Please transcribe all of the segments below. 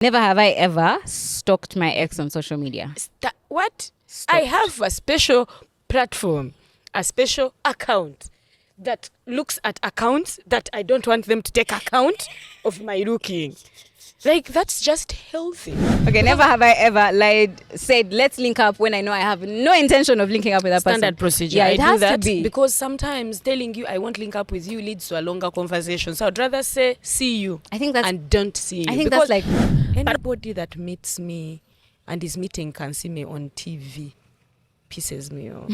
Never have I ever stalked my ex on social media. What? Stalked. I have a special platform, a special account that looks at accounts that I don't want them to take account of my looking. Like, that's just healthy. Okay, never have I ever said, let's link up when I know I have no intention of linking up with that Standard person. procedure. Yeah, I it do has that to be. because sometimes telling you I won't link up with you leads to a longer conversation. So I'd rather say see you I think that's and don't see you. I think because that's like anybody that meets me and is meeting Kansiime on TV pisses me off.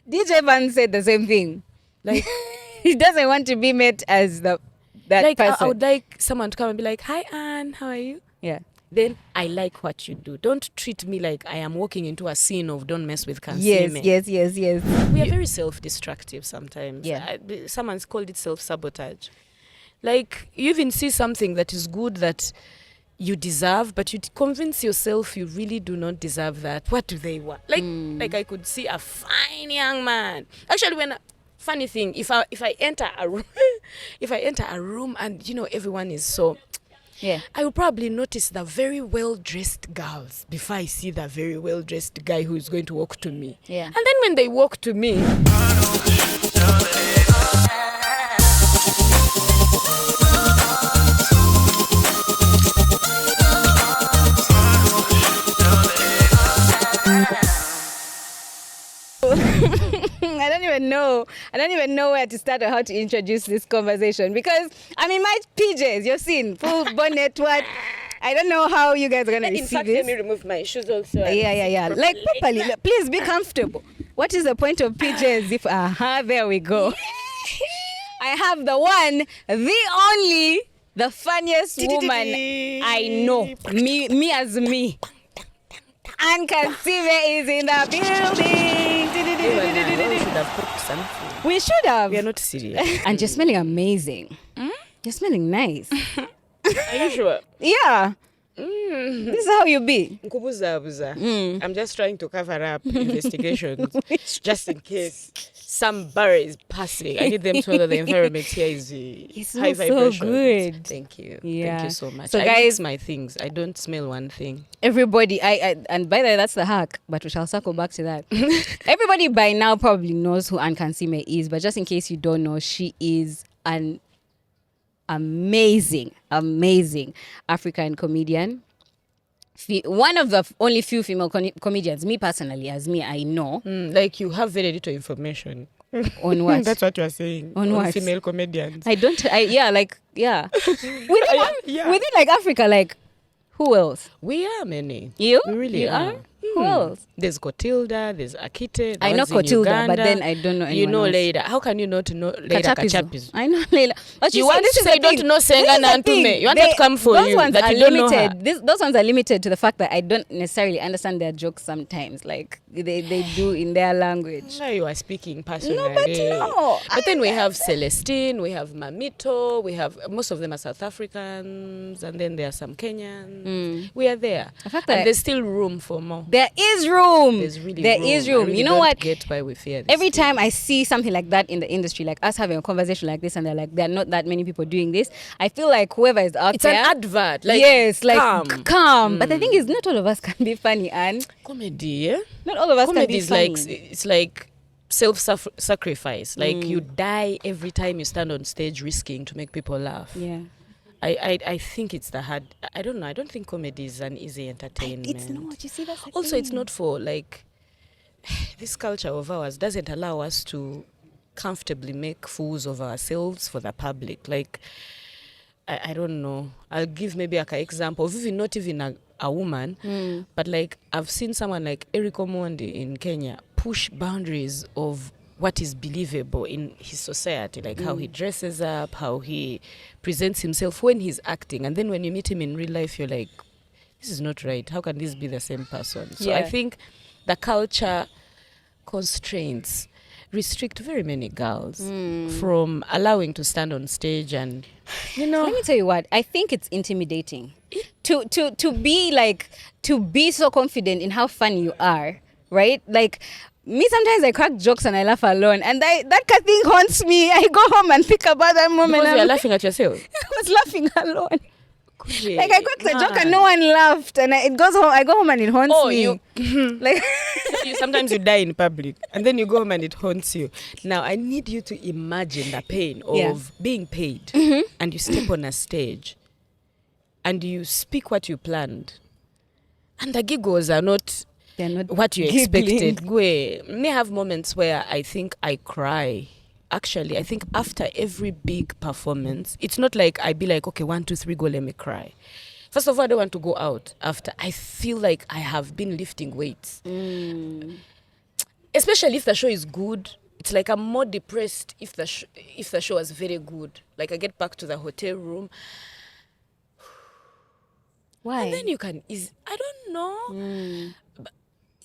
DJ Van said the same thing. Like, he doesn't want to be met as that person. I would like someone to come and be like, "Hi Anne, how are you?" Yeah. Then I like what you do. Don't treat me like I am walking into a scene of Don't Mess With Kansiime. Yes. We are very self-destructive sometimes. Yeah. Someone's called it self-sabotage. Like, you even see something that is good that you deserve, but you convince yourself you really do not deserve that. What do they want? Like I could see a fine young man. Actually, funny thing, if I enter a room, if I enter a room and everyone is so, Yeah. I will probably notice the very well-dressed girls before I see the very well-dressed guy who is going to walk to me. Yeah. And then when they walk to me, I don't even know where to start or how to introduce this conversation because I'm in my PJs. You've seen full bonnet. What? I don't know how you guys are gonna in receive fact, this. let me remove my shoes also. Yeah. Like properly. Please be comfortable. What is the point of PJs if there we go. I have the one, the only, the funniest woman I know. Me as me. Anne Kansiime is in the building. We should have booked something. We should have. We are not serious. And you're smelling amazing. You're smelling nice. Are you sure? Yeah. This is how you be. I'm just trying to cover up investigations just in case some barrier is passing. I need them to know that the environment here is high vibration. So good. Thank you. Yeah. Thank you so much. So I guys, mix my things. I don't smell one thing. Everybody, and by the way, that's the hack, but we shall circle back to that. Everybody by now probably knows who Anne Kansiime is, but just in case you don't know, she is an amazing African comedian. One of the only few female comedians, me personally, as me, I know. Like, you have very little information. On what? That's what you are saying. On what? Female comedians. Within like Africa, like, who else? We are many. You? We really are. Who else? There's Kotilda, there's Akite. I know Kotilda, but then I don't know anyone You know else. Leila. How can you not know Leila Kachapizo? I know Leila. But You want to say you don't know Senga na Antume. You want to come for those you ones that are you don't know her. limited. Those ones are limited to the fact that I don't necessarily understand their jokes sometimes. Like they do in their language. Now you are speaking personally. No. But then we have Celestine, we have Mamito, we have most of them are South Africans, and then there are some Kenyans. We are there. The fact that and there's still room for more. There is room. There's really there room. is room. I really You know don't what? Get why we fear this Every thing. time I see something like that in the industry, like us having a conversation like this, and they're like, there are not that many people doing this, I feel like whoever is out It's there, an advert. Like, yes, like calm. But the thing is, not all of us can be funny, and Comedy, yeah? not all of us can Comedy be is funny. like, it's like self-sacrifice. Like, you die every time you stand on stage risking to make people laugh. Yeah. I think it's the hard. I don't know. I don't think comedy is an easy entertainment. It's not. You see, that's the Also, thing. it's not for like this culture of ours doesn't allow us to comfortably make fools of ourselves for the public. Like, I don't know. I'll give maybe like an example of even not even a woman, but like I've seen someone like Eric Omondi in Kenya push boundaries of what is believable in his society, like how he dresses up, how he presents himself when he's acting. And then when you meet him in real life, you're like, this is not right. How can this be the same person? So I think the culture constraints restrict very many girls from allowing to stand on stage and, Let me tell you what, I think it's intimidating to be so confident in how funny you are, right? Like, me, sometimes I crack jokes and I laugh alone, and that thing haunts me. I go home and think about that moment. because you're laughing at yourself. I was laughing alone. Like I cracked the joke and no one laughed, and it goes home. I go home and it haunts me. Like Sometimes you die in public, and then you go home and it haunts you. Now I need you to imagine the pain of being paid, and you step on a stage, and you speak what you planned, and the giggles are not. They're not what you giggling. expected. May have moments where I think I cry. Actually, I think after every big performance, it's not like I be like, okay, 1, 2, 3, go, let me cry. First of all, I don't want to go out after. I feel like I have been lifting weights. Especially if the show is good. It's like I'm more depressed if the show was very good. Like I get back to the hotel room. Why? And then you can I don't know. But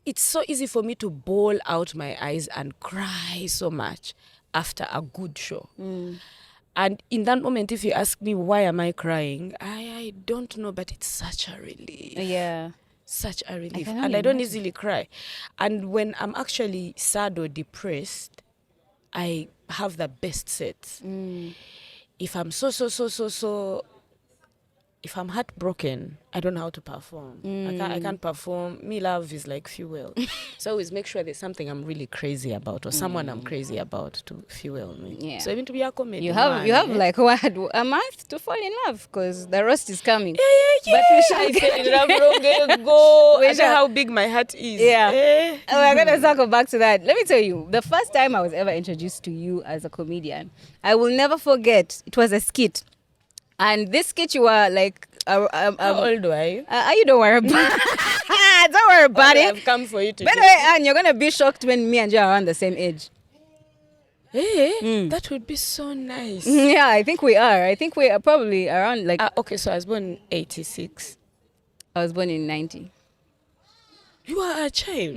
it's so easy for me to bawl out my eyes and cry so much after a good show. And in that moment, if you ask me why am I crying, I don't know, but it's such a relief. Yeah. Such a relief. can And only I don't imagine. easily cry. And when I'm actually sad or depressed, I have the best sets. If I'm if I'm heartbroken, I don't know how to perform. I can't perform. Me, love is like fuel. So I always make sure there's something I'm really crazy about or someone I'm crazy about to fuel me. Yeah. So even to be a comedy You have man, like what, a month to fall in love because the roast is coming. Yeah. But we shall I fell in love long ago. We I know shall- how big my heart is. Yeah. Eh? We're gonna circle back to that. Let me tell you, the first time I was ever introduced to you as a comedian, I will never forget. It was a skit, and this skit you were like, How old are you? you don't worry about don't worry about it. I've come for you to By the way, Anne, you're gonna be shocked when me and you are around the same age. That would be so nice. Yeah, I think we are. I think we are probably around like Okay, so I was born in 86. I was born in 90. You are a child.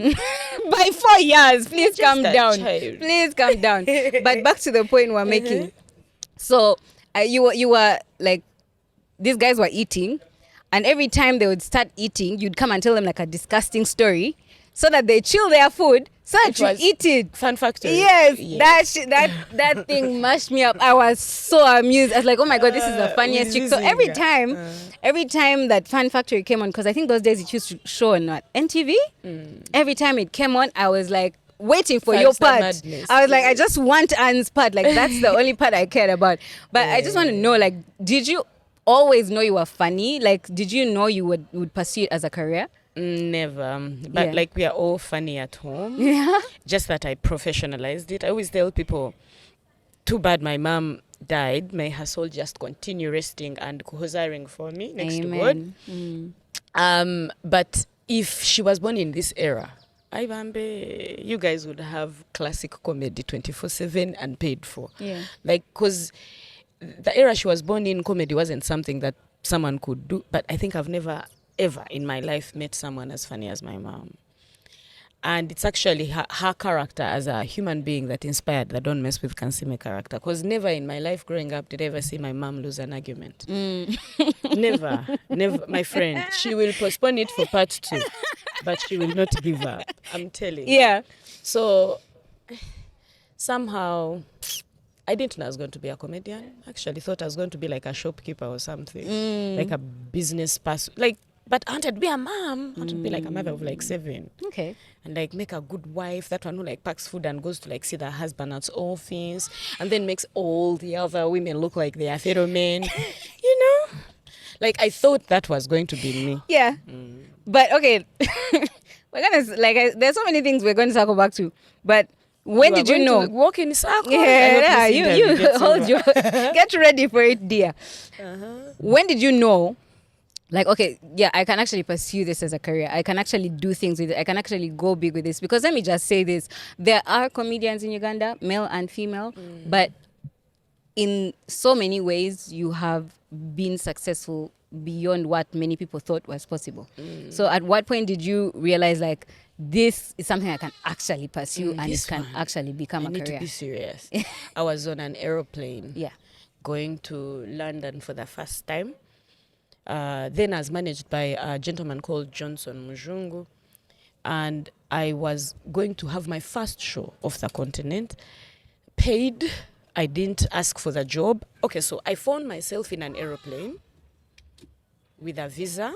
By 4 years. Please Just calm a down. child. Please calm down. But back to the point we're making. So you were like, these guys were eating, and every time they would start eating, you'd come and tell them like a disgusting story, so that they chill their food, so that you was eat it. Fun Factory. Yes, that thing mashed me up. I was so amused. I was like, oh my god, this is the funniest trick. So every time that Fun Factory came on, because I think those days it used to show on NTV. Every time it came on, I was like waiting for your Five-star part. madness. I was like, I just want Anne's part. Like that's the only part I cared about. But I just want to know, like, did you always know you were funny? Like, did you know you would pursue it as a career? Never. But Yeah. like we are all funny at home. Yeah. Just that I professionalized it. I always tell people, too bad my mom died. May her soul just continue resting and cozaring for me next to God. Amen. But if she was born in this era, you guys would have classic comedy 24/7 and paid for. Yeah. Like, because the era she was born in, comedy wasn't something that someone could do. But I think I've never, ever in my life met someone as funny as my mom. And it's actually her character as a human being that inspired the Don't Mess With Kansiime character. Because never in my life growing up did I ever see my mom lose an argument. Never, my friend. She will postpone it for part 2, but she will not give up. I'm telling you. Yeah. So somehow I didn't know I was going to be a comedian. Actually thought I was going to be like a shopkeeper or something. Like a business person. But I wanted to be a mom. I wanted to be like a mother of like 7. Okay. And like make a good wife, that one who like packs food and goes to like see the husband at office, and then makes all the other women look like they are fellow men. You know? Like I thought that was going to be me. Yeah. But okay, we're gonna there's so many things we're going to circle back to. But when did you know? Walk in circles. Yeah, you hold your get ready for it, dear. When did you know? Like, okay, yeah, I can actually pursue this as a career. I can actually do things with it. I can actually go big with this. Because let me just say this. There are comedians in Uganda, male and female, but in so many ways, you have been successful beyond what many people thought was possible. So at what point did you realize, like, this is something I can actually pursue and it can actually become I a need career? to be serious. I was on an aeroplane going to London for the first time. Then I was managed by a gentleman called Johnson Mujungu, and I was going to have my first show off the continent, paid. I didn't ask for the job. Okay, so I found myself in an aeroplane with a visa,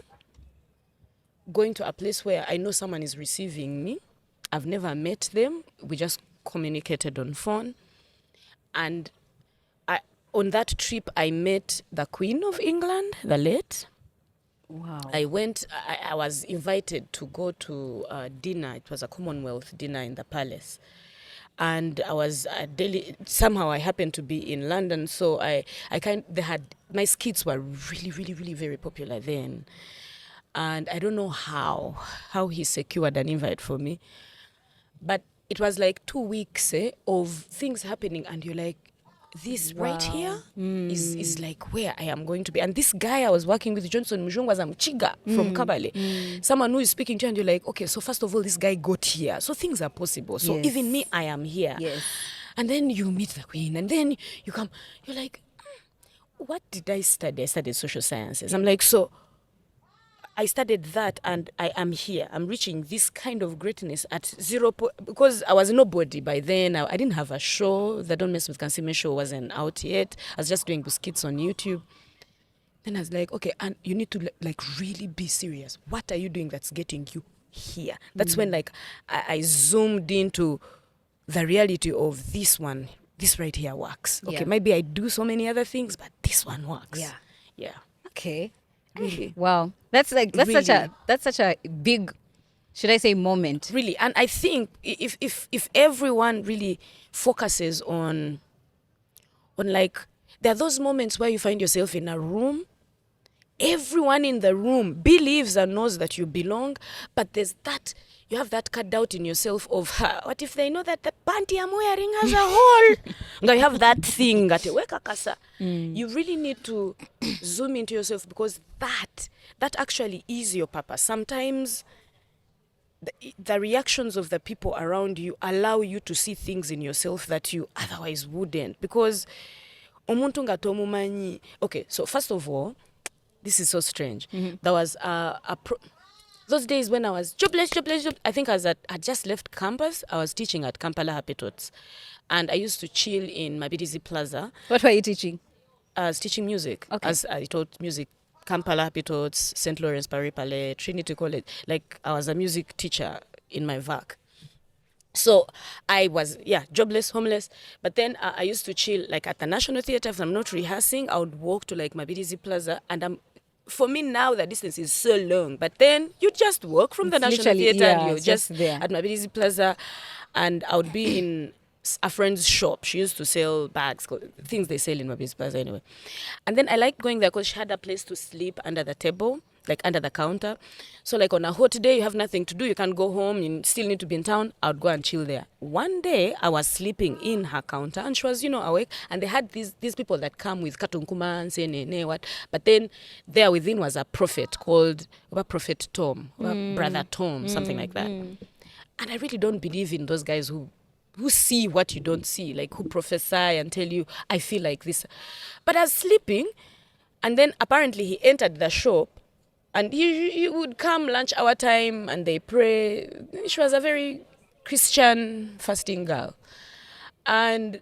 going to a place where I know someone is receiving me. I've never met them. We just communicated on phone. And on that trip, I met the Queen of England, the late. Wow. I was invited to go to dinner. It was a Commonwealth dinner in the palace. And I was somehow I happened to be in London. So my skits were really, really, really very popular then. And I don't know how he secured an invite for me. But it was like 2 weeks of things happening, and you're like, this right here is like where I am going to be. And this guy I was working with, Johnson Mujong, was a Mchiga from Kabale. Someone who is speaking to you, and you're like, okay, so first of all, this guy got here. So things are possible. So even me, I am here. Yes. And then you meet the Queen, and then you come, you're like, what did I study? I studied social sciences. I'm like, so I studied that, and I am here. I'm reaching this kind of greatness at because I was nobody by then. I didn't have a show. The Don't Mess With Kansiime show wasn't out yet. I was just doing skits on YouTube. Then I was like, okay, and you need to like really be serious. What are you doing that's getting you here? That's when like I zoomed into the reality of this one. This right here works. Okay, maybe I do so many other things, but this one works. Yeah. Okay. Really. Wow. That's such a big, should I say, moment. Really. And I think if everyone really focuses on like, there are those moments where you find yourself in a room, everyone in the room believes and knows that you belong, but there's that, you have that cut out in yourself of, what if they know that the panty I'm wearing has a hole? Now you have that thing at weka kasa. You really need to zoom into yourself, because that actually is your purpose. Sometimes the reactions of the people around you allow you to see things in yourself that you otherwise wouldn't, because omuntu nga tomumanyi. Okay, so first of all, this is so strange. There was those days when I was jobless. I think I just left campus. I was teaching at Kampala Happy Tots, and I used to chill in Mabirizi Plaza. What were you teaching? I was teaching music. Okay. As I taught music, Kampala Happy Tots, St. Lawrence Pari Palais, Trinity College. Like, I was a music teacher in my VAC. So I was, jobless, homeless. But then I used to chill, like, at the National Theatre. If I'm not rehearsing, I would walk to, like, Mabirizi Plaza, and for me now, the distance is so long. But then you just walk from the National Theatre, and you're just there at Mabirizi Plaza. And I would be in a friend's shop. She used to sell bags, things they sell in Mabirizi Plaza anyway. And then I liked going there because she had a place to sleep under the table, like under the counter. So like on a hot day, you have nothing to do, you can't go home, you still need to be in town, I would go and chill there. One day, I was sleeping in her counter, and she was, awake, and they had these people that come with katunkuma and say, what. But then there within was a prophet called Prophet Tom, Brother Tom, something like that. And I really don't believe in those guys who see what you don't see, like who prophesy and tell you, I feel like this. But I was sleeping, and then apparently he entered the shop, and he would come lunch hour time, and they pray. She was a very Christian fasting girl. And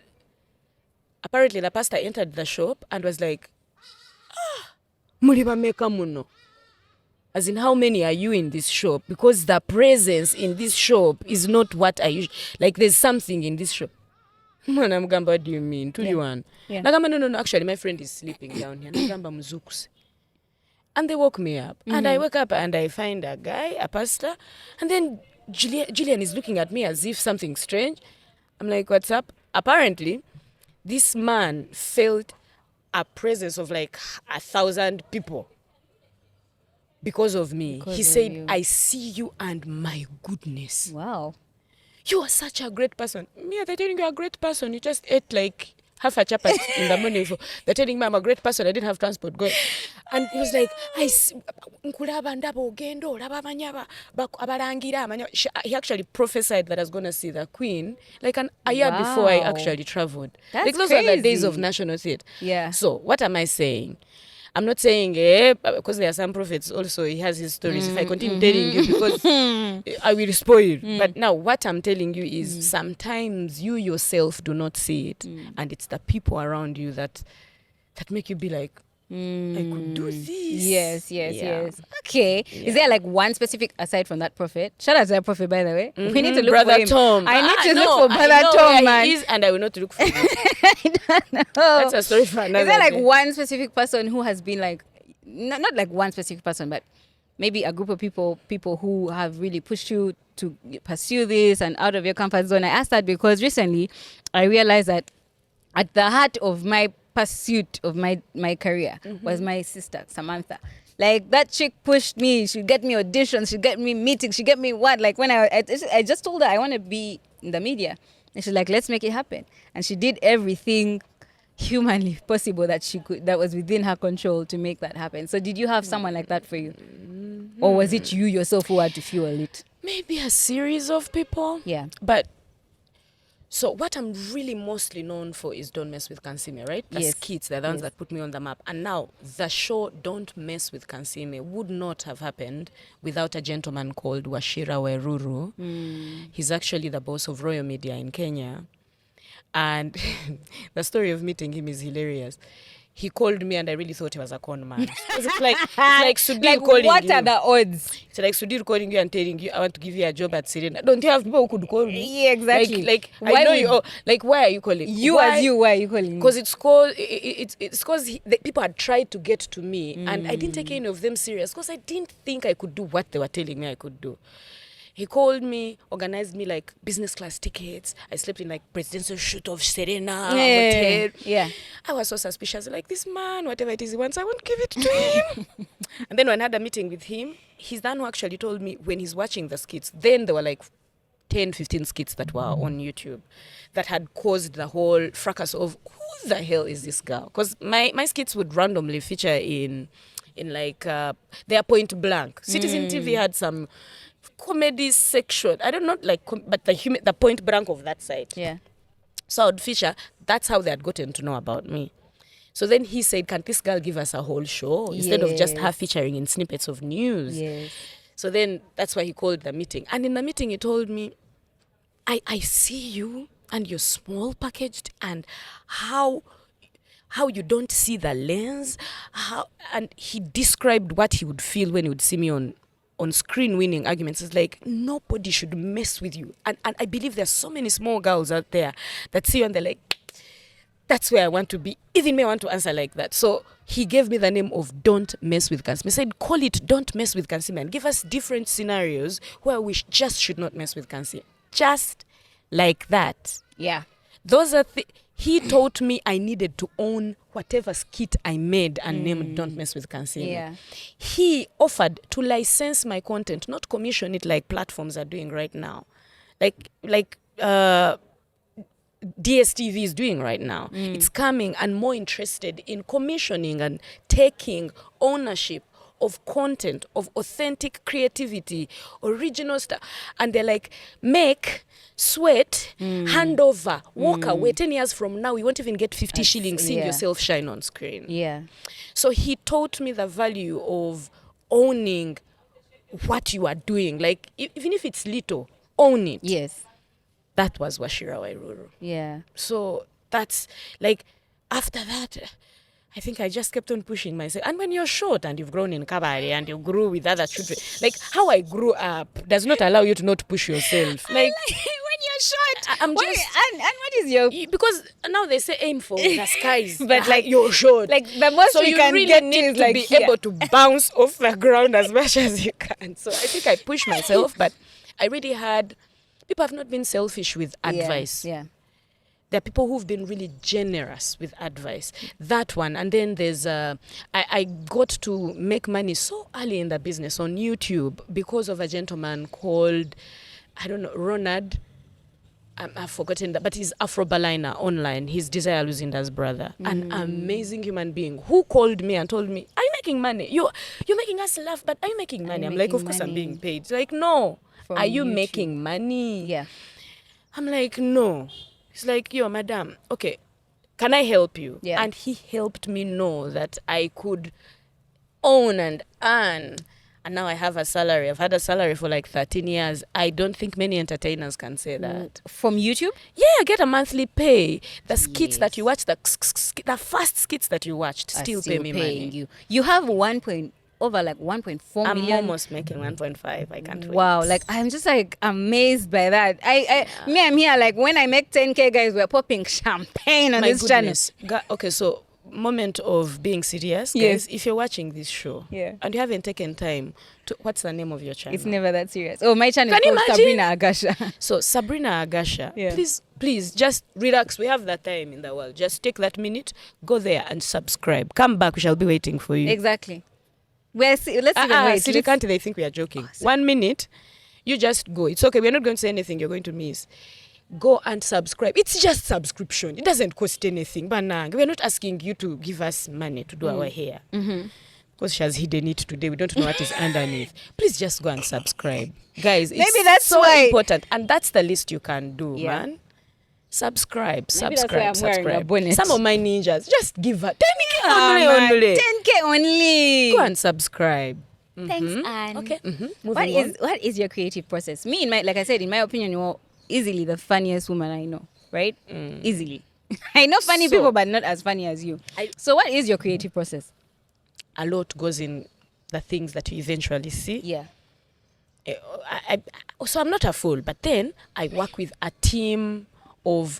apparently the pastor entered the shop and was like, Muliba meka muno. As in, how many are you in this shop? Because the presence in this shop is not what I usually... Like, there's something in this shop. Mwanamugamba, what do you mean? Tuliwan. Nagamba, no, actually, my friend is sleeping down here. Nagamba muzukuse. And they woke me up. And I wake up and I find a guy, a pastor. And then Julian is looking at me as if something strange. I'm like, what's up? Apparently, this man felt a presence of like 1,000 people. Because of me. He said, I see you and my goodness. Wow. You are such a great person. Me, they're telling you a great person. You just ate like half a chapati in the morning. They're telling me I'm a great person. I didn't have transport. Go. And he was like, he actually prophesied that I was going to see the Queen like a year before I actually traveled. That's like those crazy. are the days of National Theatre. Yeah. So what am I saying? I'm not saying, because there are some prophets also, he has his stories. If I continue telling you, because I will spoil. But now what I'm telling you is sometimes you yourself do not see it. And it's the people around you that make you be like, I could do this. Yes. Yeah. Okay. Is there like one specific, aside from that prophet? Shout out to that prophet, by the way. We need to look Brother for him. Tom. I need to know, look for I Brother know Tom, where man. he is, and I will not look for him. I don't know. That's a story for another Is there like day. one specific person who has been like, not like one specific person, but maybe a group of people who have really pushed you to pursue this and out of your comfort zone? I asked that because recently I realized that at the heart of my pursuit of my career was my sister Samantha. Like, that chick pushed me. She'd get me auditions, she'd get me meetings, she'd get me what? Like, when I just told her I want to be in the media, and she's like, let's make it happen. And she did everything humanly possible that was within her control to make that happen. So did you have someone like that for you? Or was it you yourself who had to fuel it? Maybe a series of people. Yeah. But so what I'm really mostly known for is Don't Mess With Kansiime, right? The Yes. skits, they're the ones that put me on the map. And now the show Don't Mess With Kansiime would not have happened without a gentleman called Washira Weruru. He's actually the boss of Royal Media in Kenya. And the story of meeting him is hilarious. He called me and I really thought he was a con man. It's like Sudhir calling what you. are the odds? It's like Sudhir calling you and telling you, I want to give you a job at Serena. Don't you have people who could call me? Yeah, exactly. Like Why I know would- you. Like, why are you calling? Why are you calling me? Because it's called. It's because the people had tried to get to me, and I didn't take any of them serious because I didn't think I could do what they were telling me I could do. He called me, organized me like business class tickets. I slept in like presidential shoot of Serena hotel. Yeah. I was so suspicious. Like, this man, whatever it is he wants, I won't give it to him. And then when I had a meeting with him, he's the one who actually told me when he's watching the skits, then there were like 10, 15 skits that were on YouTube that had caused the whole fracas of who the hell is this girl? Because my skits would randomly feature in like their Point Blank. Citizen TV had some comedy section. I don't know, like, but the Point Blank of that side. Yeah. So I would feature. That's how they had gotten to know about me. So then he said, "Can this girl give us a whole show instead of just her featuring in snippets of news?" Yes. So then that's why he called the meeting. And in the meeting, he told me, I see you and you're small packaged and how you don't see the lens. And he described what he would feel when he would see me on screen winning arguments. It's like, nobody should mess with you. And I believe there's so many small girls out there that see you and they're like, that's where I want to be. Even me, I want to answer like that. So he gave me the name of Don't Mess With Kansiime. He said, call it Don't Mess With Kansiime and give us different scenarios where we just should not mess with Kansiime. Just like that. Yeah. Those are he taught me I needed to own whatever skit I made and named Don't Mess With Kansiime. Yeah. He offered to license my content, not commission it like platforms are doing right now. Like DSTV is doing right now. It's coming and more interested in commissioning and taking ownership of content, of authentic creativity, original stuff. And they're like, make, sweat, hand over, walk away. 10 years from now, you won't even get 50 shillings seeing yourself shine on screen. Yeah. So he taught me the value of owning what you are doing. Like, even if it's little, own it. Yes. That was Washira Wairuru. Yeah. So that's like, after that, I think I just kept on pushing myself. And when you're short and you've grown in Kabari and you grew with other children, like how I grew up does not allow you to not push yourself. Like when you're short. I'm what, just and what is your, because now they say aim for the skies, but like you're short. like the most So we you can really get need is to like be here. able to bounce off the ground as much as you can. So I think I pushed myself, but I really had. People have not been selfish with advice. Yeah. There are people who've been really generous with advice. That one. And then there's, I got to make money so early in the business on YouTube because of a gentleman called, I don't know, Ronald. I've forgotten that, but he's Afro-Baliner online. He's Desire Luzinda's brother. An amazing human being who called me and told me, are you making money? You're making us laugh, but are you making money? I'm like, of course I'm being paid. He's like, no. From Are you YouTube. making money? Yeah. I'm like, no. He's like, yo, madam, okay, can I help you? Yeah. And he helped me know that I could own and earn and now I have a salary. I've had a salary for like 13 years. I don't think many entertainers can say that. From YouTube? Yeah, I get a monthly pay. The skits that you watch, the first skits that you watched still pay me money. You have over like 1.4 million. I'm almost making 1.5. I can't wait. Wow, like I'm just like amazed by that. I'm here like when I make 10K, guys, we're popping champagne on this channel. Okay, so moment of being serious, guys. If you're watching this show and you haven't taken time to, what's the name of your channel? It's never that serious. Oh, my channel is called Sabrina Agasha. So Sabrina Agasha, please just relax. We have that time in the world. Just take that minute, go there and subscribe. Come back, we shall be waiting for you. Exactly. Let's even wait. Silly can't they think we are joking? 1 minute, you just go. It's okay. We're not going to say anything you're going to miss. Go and subscribe. It's just subscription. It doesn't cost anything. Banang. We're not asking you to give us money to do our hair. Because she has hidden it today. We don't know what is underneath. Please just go and subscribe. Guys, it's maybe that's so why. Important. And that's the least you can do, man. Subscribe. Maybe that's why I'm wearing a bonnet. Some of my ninjas, just give her 10K only. 10K only. Go and subscribe. Thanks, Anne. Okay. What is your creative process? Me, like I said, in my opinion, you're easily the funniest woman I know, right? Easily. I know funny people, but not as funny as you. So what is your creative process? A lot goes in the things that you eventually see. Yeah. So I'm not a fool, but then I work with a team of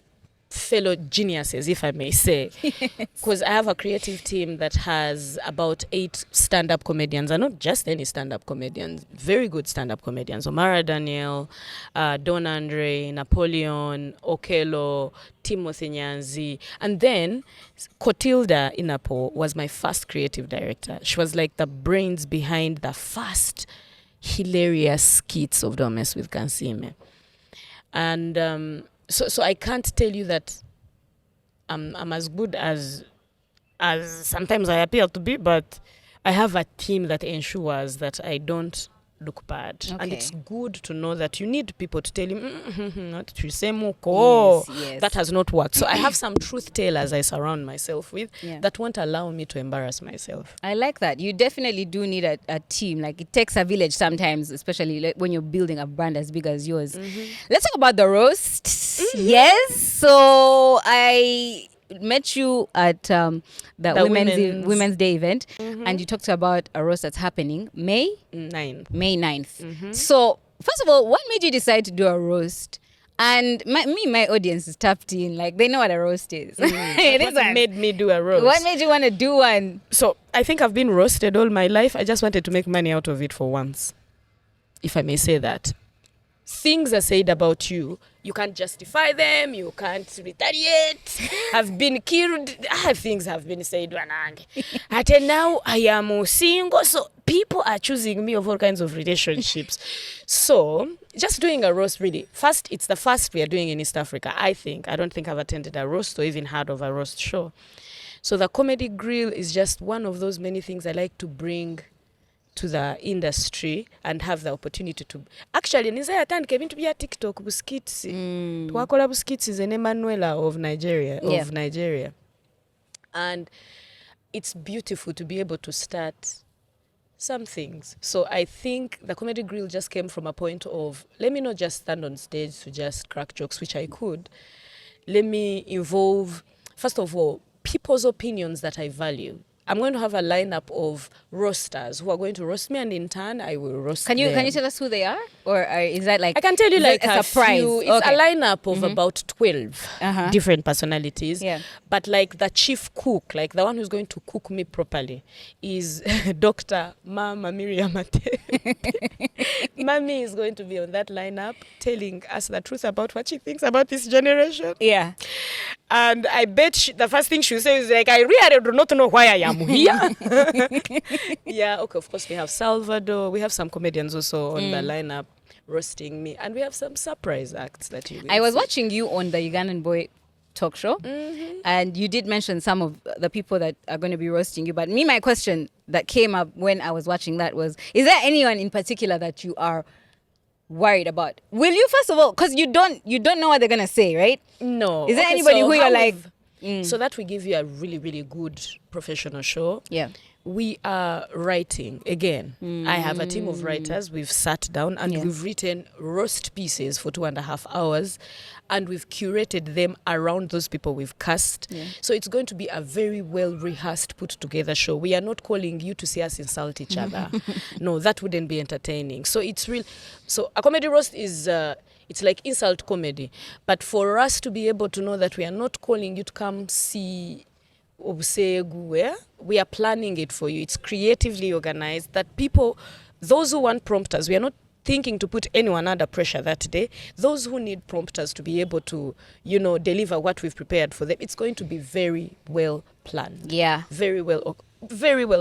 fellow geniuses, if I may say, because I have a creative team that has about 8 stand-up comedians, and not just any stand-up comedians, very good stand-up comedians. Omara Daniel, Don Andre, Napoleon, Okello, Timothy Nyanzi, and then Kotilda Inapo was my first creative director. She was like the brains behind the first hilarious skits of Don't Mess With Kansiime. And So I can't tell you that I'm as good as sometimes I appear to be, but I have a team that ensures that I don't look bad. Okay. And it's good to know that you need people to tell you, not to say yes. That has not worked. So I have some truth tellers I surround myself with that won't allow me to embarrass myself. I like that. You definitely do need a team. Like it takes a village sometimes, especially like when you're building a brand as big as yours. Let's talk about the roast. Yes. So I met you at the Women's Day event, and you talked about a roast that's happening May 9th. So first of all, what made you decide to do a roast? And my audience is tapped in, like they know what a roast is. What made me do a roast? What made you want to do one? So I think I've been roasted all my life. I just wanted to make money out of it for once, if I may say that. Things are said about you. You can't justify them. You can't retaliate. Have been killed. Things have been said. And now I am single. So people are choosing me of all kinds of relationships. So just doing a roast, really. First, it's the first we are doing in East Africa, I think. I don't think I've attended a roast or even heard of a roast show. So the Comedy Grill is just one of those many things I like to bring to the industry and have the opportunity to actually nizayatandika ebintu bya TikTok buskits twakola buskits is an Emanuela of Nigeria and it's beautiful to be able to start some things. So I think the Comedy Grill just came from a point of let me not just stand on stage to just crack jokes, which I could. Let me involve first of all people's opinions that I value. I'm going to have a lineup of roasters who are going to roast me, and in turn, I will roast them. Can you tell us who they are, or is that like? I can tell you like a surprise. It's a lineup of about 12 different personalities. Yeah. But like the chief cook, like the one who's going to cook me properly, is Dr. Mama Miriam Mate. Mami is going to be on that lineup, telling us the truth about what she thinks about this generation. Yeah. And I bet the first thing she'll say is like, I really do not know why I am here. Yeah, okay, of course we have Salvador. We have some comedians also on the lineup roasting me. And we have some surprise acts that you will I was see. watching you on the Ugandan Boy talk show, and you did mention some of the people that are going to be roasting you. But my question that came up when I was watching that was, is there anyone in particular that you are worried about? Will you, first of all, because you don't know what they're gonna say, right? No. Is there anybody who you're like so that we give you a really, really good professional show? Yeah. we are writing again. I have a team of writers. We've sat down and we've written roast pieces for 2.5 hours, and we've curated them around those people we've cast. So it's going to be a very well rehearsed, put together show. We are not calling you to see us insult each other. No, that wouldn't be entertaining. So it's real. So a comedy roast is it's like insult comedy, but for us to be able to know that we are not calling you to come see Obsegu, we are planning it for you. It's creatively organized that people, those who want prompters, we are not thinking to put anyone under pressure that day. Those who need prompters to be able to, deliver what we've prepared for them, it's going to be very well planned. Yeah. Very well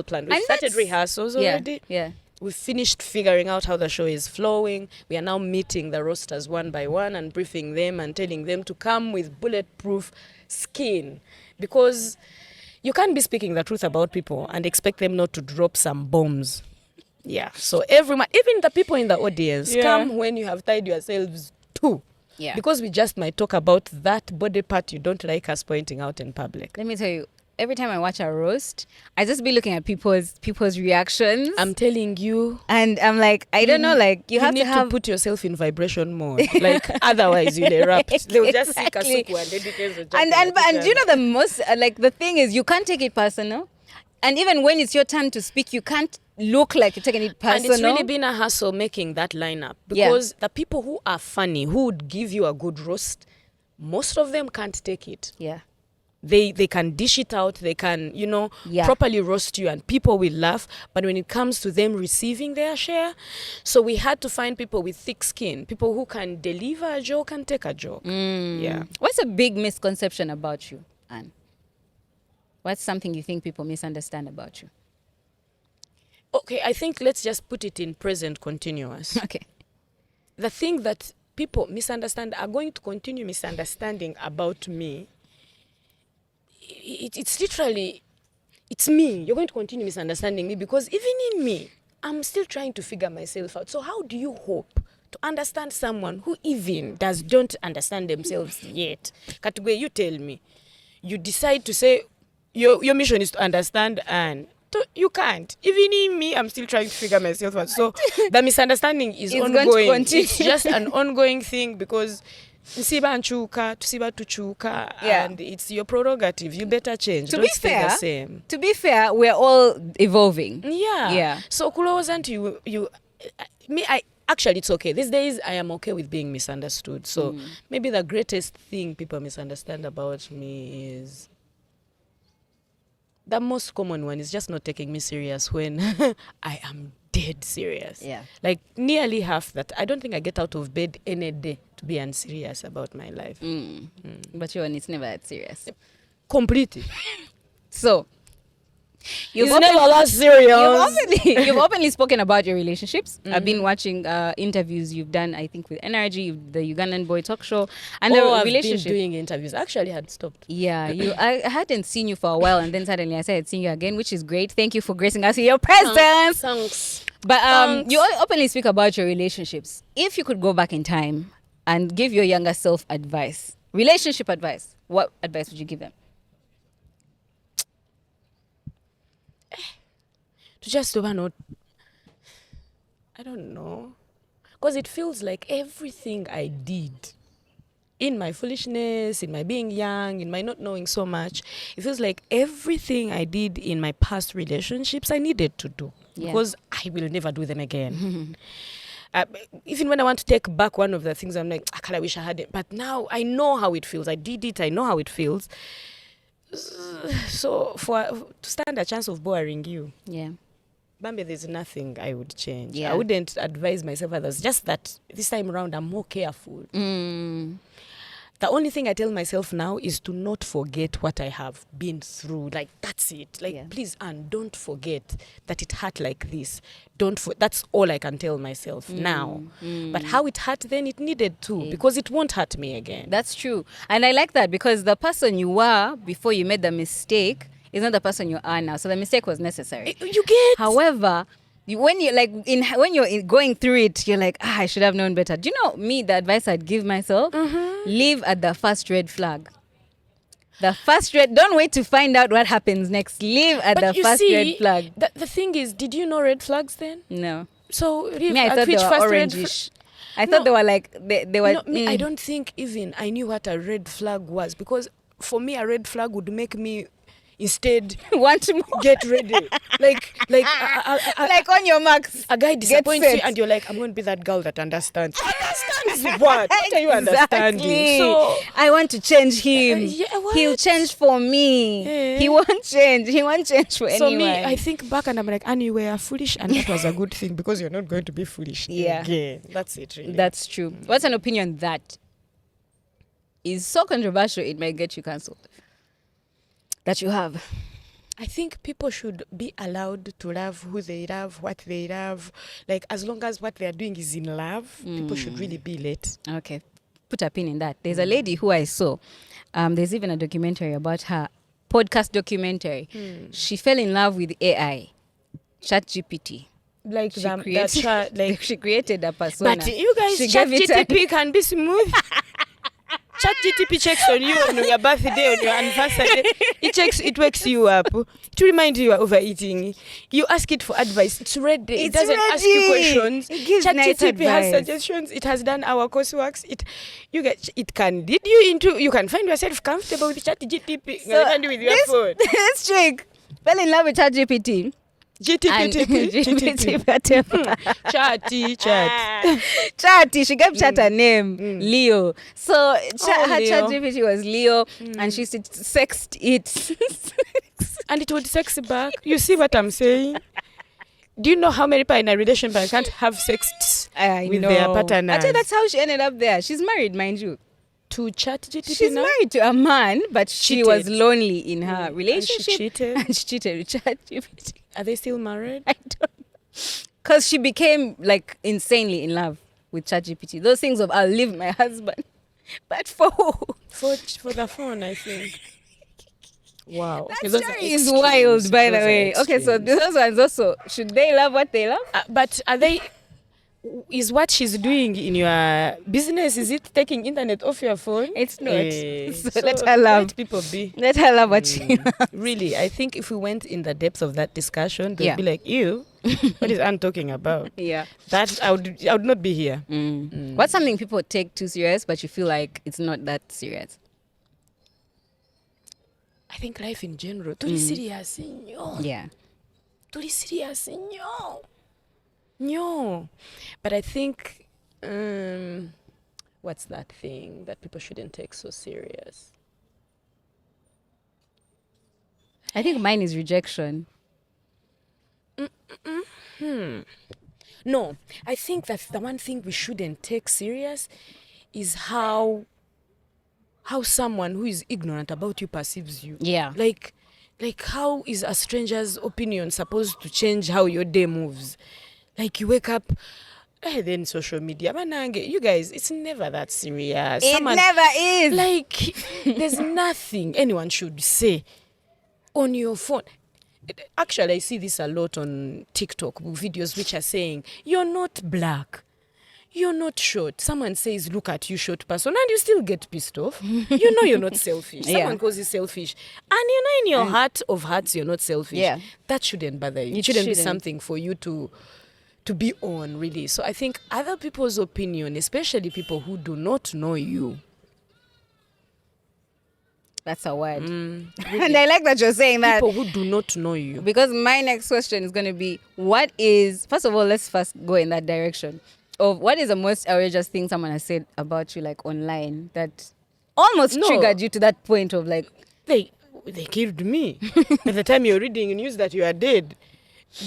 planned. We've started rehearsals already. Yeah. We've finished figuring out how the show is flowing. We are now meeting the roasters one by one and briefing them and telling them to come with bulletproof skin, because you can't be speaking the truth about people and expect them not to drop some bombs. Yeah. So everyone, even the people in the audience, come when you have tied yourselves too. Yeah. Because we just might talk about that body part you don't like us pointing out in public. Let me tell you, every time I watch a roast, I just be looking at people's reactions. I'm telling you. And I'm like, I don't know, like you have need to put yourself in vibration mode. Like otherwise you'll erupt. They'll just see Exactly. Kasuku and editors will just And you know the most like the thing is you can't take it personal. And even when it's your turn to speak, you can't look like you're taking it personal. And it's really been a hassle making that lineup, because the people who are funny, who would give you a good roast, most of them can't take it. Yeah. They can dish it out, they can, properly roast you and people will laugh. But when it comes to them receiving their share, so we had to find people with thick skin, people who can deliver a joke and take a joke. Yeah. What's a big misconception about you, Anne? What's something you think people misunderstand about you? Okay, I think let's just put it in present continuous. Okay. The thing that people misunderstand, are going to continue misunderstanding about me, it's literally, it's me. You're going to continue misunderstanding me because even in me, I'm still trying to figure myself out. So how do you hope to understand someone who even don't understand themselves yet? Katugwe, you tell me. You decide to say your mission is to understand, and you can't. Even in me, I'm still trying to figure myself out. So the misunderstanding is ongoing. Going to continue. It's just an ongoing thing because Nsiba nchuka, tusiba tuchuka, and it's your prerogative. You better change. Don't stay the same. To be fair, we're all evolving. Yeah. So wasn't you me, actually it's okay. These days I am okay with being misunderstood. So maybe the greatest thing people misunderstand about me is, the most common one is just not taking me serious when I am dead serious. Yeah. Like nearly half that. I don't think I get out of bed any day to be unserious about my life. But your one is never that serious. Completely. So, It's never that serious. You've openly spoken about your relationships. I've been watching interviews you've done, I think, with Energy, the Ugandan Boy Talk Show, and the relationship. I've been doing interviews. Actually, I had stopped. Yeah, I hadn't seen you for a while, and then suddenly I started seeing you again, which is great. Thank you for gracing us with your presence. Thanks. But you openly speak about your relationships. If you could go back in time and give your younger self advice, relationship advice, what advice would you give them? To just not, I don't know, because it feels like everything I did in my foolishness, in my being young, in my not knowing so much, it feels like everything I did in my past relationships I needed to do because I will never do them again. Even when I want to take back one of the things, I'm like, I wish I had it. But now I know how it feels. I did it. I know how it feels. So to stand a chance of boring you, Bambi, there's nothing I would change. I wouldn't advise myself others. Just that this time around, I'm more careful. The only thing I tell myself now is to not forget what I have been through. Like, that's it. Like, please, Anne, don't forget that it hurt like this. That's all I can tell myself now. But how it hurt then, it needed to, because it won't hurt me again. That's true. And I like that because the person you were before you made the mistake is not the person you are now. So the mistake was necessary. You get. However, when you're going through it, you're like, I should have known better. Do you know me? The advice I'd give myself: leave at the first red flag. The first red, don't wait to find out what happens next. Leave at But the first red flag. The thing is, did you know red flags then? No. So Me, I thought they were orangish. I thought they were like, they were. No, me, I don't think even I knew what a red flag was, because for me, a red flag would make me instead want more. get ready. like Like on your marks. a guy disappoints set. you and you're like, I'm going to be that girl that understands. Understands what? What are you understanding? Exactly. So I want to change him. yeah, what? He'll change for me. Eh. He won't change. He won't change for So anyone. me, I think back and I'm like, Annie, you were foolish, and that was a good thing because you're not going to be foolish again. That's it, really. That's true. What's an opinion that is so controversial it might get you cancelled? That you have. I think people should be allowed to love who they love, what they love. Like, as long as what they are doing is in love, people should really be let. Okay. Put a pin in that. There's a lady who I saw. There's even a documentary about her. Podcast documentary. She fell in love with AI. ChatGPT. Like She created a persona. But you guys, She gave it a- ChatGPT can be smooth. ChatGPT checks on you on your birthday, on your anniversary. It wakes you up to remind you you are overeating. You ask it for advice. It's ready. It It's doesn't ask you ready. questions. It gives nice ChatGPT has advice. suggestions. It has done our courseworks. It can lead you into. You can find yourself comfortable with ChatGPT. So Find you with your phone. this chick fell in love with ChatGPT. GPT, whatever. Chatty, she gave Chat a name, Leo. So her Leo. ChatGPT was Leo, and she sexed it. and it would sex back. You see what I'm saying? Do you know how many people in a relationship can't have sex I with know. their partners? Actually, that's how she ended up there. She's married, mind you. To ChatGPT She's now? married to a man, but she Cheated. was lonely in her relationship. And she cheated. And she cheated with ChatGPT. Are they still married? I don't. Because she became like insanely in love with ChatGPT. Those things of I'll leave my husband, but for who? For the phone, I think. Wow. That Okay, those are story is extremes. wild, by the Those are way. Okay, so extremes. those ones also, should they love what they love? But are they? Is what she's doing in your business? Is it taking internet off your phone? It's not. So So let her love. Let people be. Let her love what she loves. Really, I think if we went in the depths of that discussion, they'd Yeah. be like, "Ew, what is Anne talking about?" Yeah. That I would not be here. What's something people take too serious, but you feel like it's not that serious? I think life in general. Too serious, no. Yeah. Too serious, no. No. But I think, what's that thing that people shouldn't take so serious? I think mine is rejection. No, I think that the one thing we shouldn't take serious is how someone who is ignorant about you perceives you. Yeah. Like how is a stranger's opinion supposed to change how your day moves? Like you wake up, then social media. Manange, you guys, it's never that serious. It never is. Like, there's nothing anyone should say on your phone. Actually, I see this a lot on TikTok videos which are saying, you're not black. You're not short. Someone says, look at you, short person, and you still get pissed off. You know you're not selfish. Yeah. Someone calls you selfish. And you know in your heart of hearts, you're not selfish. Yeah. That shouldn't bother you. It It shouldn't be shouldn't. something for you to be on, really. So I think other people's opinion, especially people who do not know you. That's a word. And I like that you're saying that. People who do not know you. Because my next question is going to be, first of all, let's first go in that direction of what is the most outrageous thing someone has said about you, like online, that almost No. triggered you to that point of like, They killed me. By the time you're reading news that you are dead,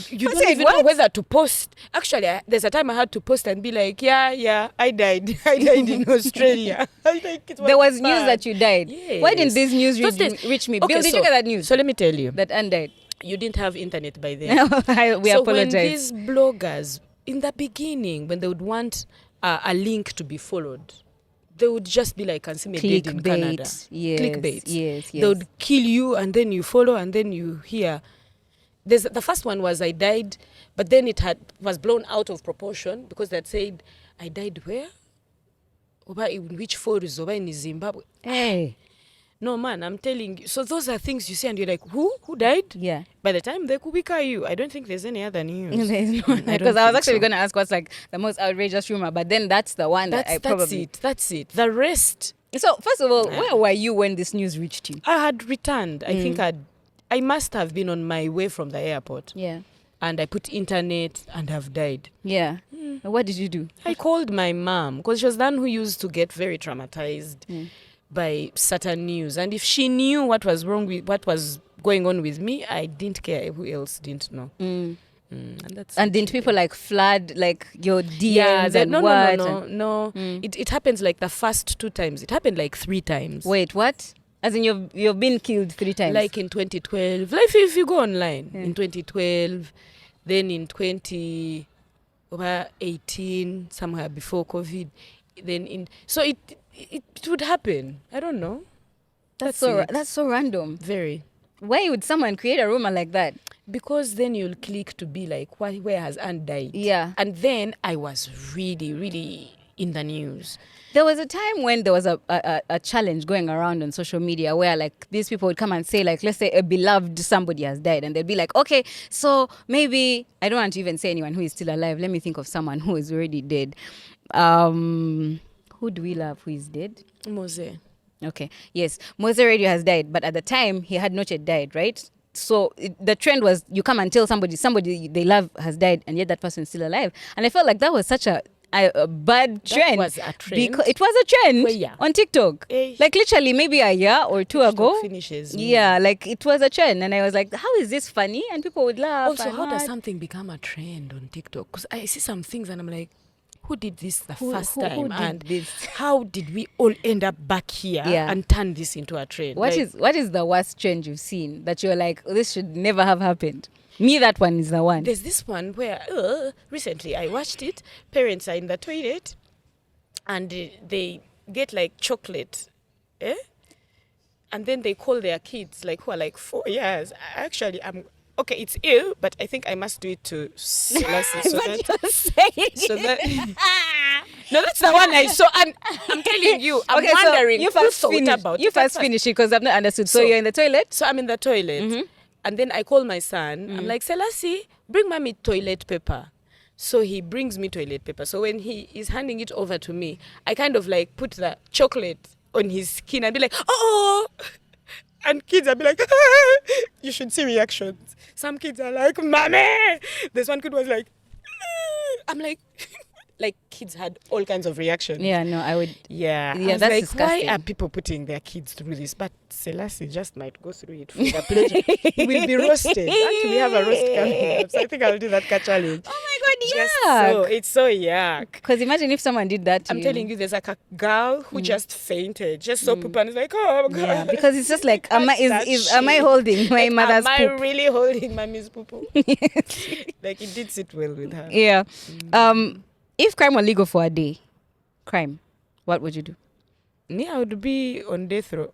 you don't said even know what? whether to post. Actually, there's a time I had to post and be like, yeah, I died. I died in Australia. there was news that you died. Yes. Why didn't this news Those days- reach me? Okay, Bill, did you get that news? So let me tell you. That Anne died. You didn't have internet by then. We so apologize. when these bloggers, in the beginning, when they would want a link to be followed, they would just be like, Kansiime dead in Canada. Yes, Clickbait. yes. They would kill you and then you follow and then you hear. The first one was I died, but then it was blown out of proportion because they had said, I died where? Oba in which forest? Oba in Zimbabwe? Hey. No, man, I'm telling you. So those are things you say and you're like, who? Who died? Yeah. By the time they kubika you, I don't think there's any other news. Because I was actually going to ask what's like the most outrageous rumor, but then that's the one that I probably... That's it. The rest. So first of all, where were you when this news reached you? I had returned. I think I must have been on my way from the airport. Yeah. And I put internet and have died. Yeah. What did you do? I called my mom because she was the one who used to get very traumatized by certain news. And if she knew what was going on with me, I didn't care who else didn't know. And didn't people like flood like your DMs and what? No. It happens like the first 2 times. It happened like 3 times. Wait, what? As in you've been killed 3 times? Like in 2012. Like if you go online, in 2012, then in 2018, somewhere before COVID, then so it would happen. I don't know. That's so random. Very. Why would someone create a rumor like that? Because then you'll click to be like, where has Anne died? Yeah. And then I was really, really in the news. There was a time when there was a challenge going around on social media where like these people would come and say like, let's say a beloved somebody has died, and they'd be like, okay, so maybe, I don't want to even say anyone who is still alive. Let me think of someone who is already dead. Who do we love who is dead? Mose. Okay. Yes. Mose Radio has died, but at the time he had not yet died, right? So the trend was you come and tell somebody they love has died, and yet that person is still alive. And I felt like that was such a bad trend. That was a trend. Because it was a trend on TikTok. Like literally maybe a year or 2 ago. Finishes. Yeah, like it was a trend. And I was like, how is this funny? And people would laugh. Also, how does something become a trend on TikTok? Because I see some things and I'm like, who did this the first time? Who and did this? How did we all end up back here and turn this into a trend? What is the worst trend you've seen that you're like, oh, this should never have happened? Me, that one is the one. There's this one where recently I watched it. Parents are in the toilet and they get like chocolate. And then they call their kids like who are like 4 years. Actually, okay, it's ill, but I think I must do it to Selassie. No, that's the one I saw. And I'm telling you, I'm wondering. So you first finish it because I've not understood. So you're in the toilet? So I'm in the toilet. And then I call my son. I'm like, Selassie, bring mommy toilet paper. So he brings me toilet paper. So when he is handing it over to me, I kind of like put the chocolate on his skin and be like, oh. And kids are be like, you should see reactions. Some kids are like, mommy. This one kid was like, I'm like, like kids had all kinds of reactions. Yeah, no, I would. Yeah, that's like, disgusting. why are people putting their kids through this? But Selassie just might go through it for the pleasure. He will be roasted. Actually, we have a roast coming up, so I think I'll do that challenge. Oh my God, yuck! It's so yuck. Because imagine if someone did that to you. I'm telling you, there's like a girl who just fainted, just saw poop and is like, oh God. Yeah, because it's just like, am I holding my mother's poop? Am I really holding mommy's poop? Like it did sit well with her. Yeah. If crime were legal for a day, what would you do? Me, I would be on death row.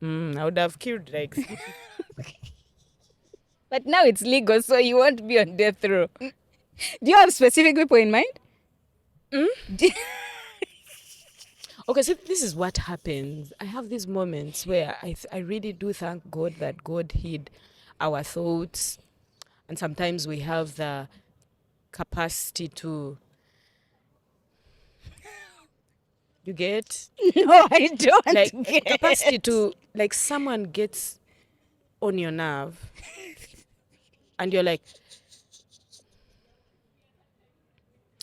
I would have killed like. But now it's legal, so you won't be on death row. Do you have specific people in mind? Okay, so this is what happens. I have these moments where I really do thank God that God hid our thoughts. And sometimes we have the capacity to... You get? No, I don't like capacity to, like someone gets on your nerve and you're like,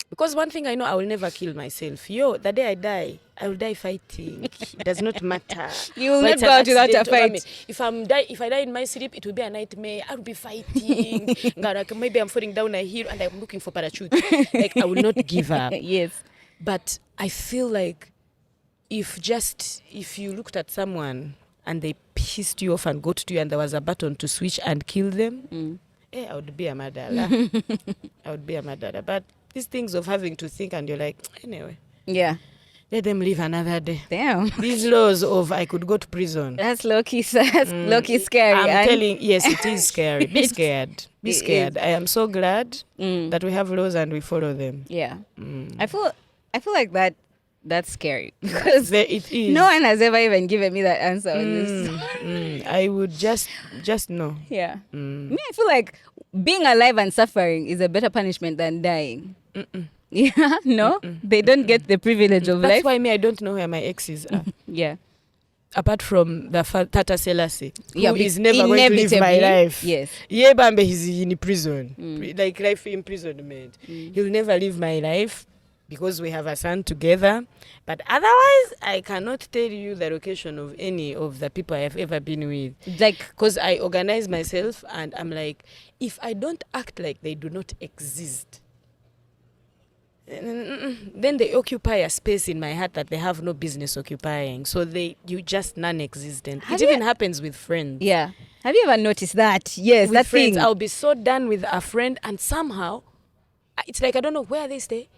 because one thing I know, I will never kill myself. The day I die, I will die fighting. It does not matter. You will not go out without a fight. If I die in my sleep, it will be a nightmare. I will be fighting. Maybe I'm falling down a hill and I'm looking for parachute. Like I will not give up. Yes. But I feel like if you looked at someone and they pissed you off and got to you and there was a button to switch and kill them, I would be a murderer. I would be a murderer. But these things of having to think and you're like, anyway. Yeah. Let them live another day. Damn. These laws of I could go to prison. That's low-key scary. I'm telling, yes, it is scary. Be scared. Be scared. I am so glad that we have laws and we follow them. Yeah. I feel like that That's scary. Because It is. no one has ever even given me that answer on this. I would just no. Yeah. Me, I feel like being alive and suffering is a better punishment than dying. Yeah, no? They don't get the privilege of That's life. why I don't know where my exes are. Yeah. Apart from the Tata Selassie, who Yeah, is never going to live my inevitably, life. yes. Yeah, Bambe, he's in prison. Like life imprisonment. He'll never live my life because we have a son together. But otherwise, I cannot tell you the location of any of the people I have ever been with. Like, Because I organize myself and I'm like, if I don't act like they do not exist, then they occupy a space in my heart that they have no business occupying. So you just non-existent. It even happens with friends. yeah. Have you ever noticed that? Yes, With that friends, thing. I'll be so done with a friend and somehow it's like I don't know where they stay.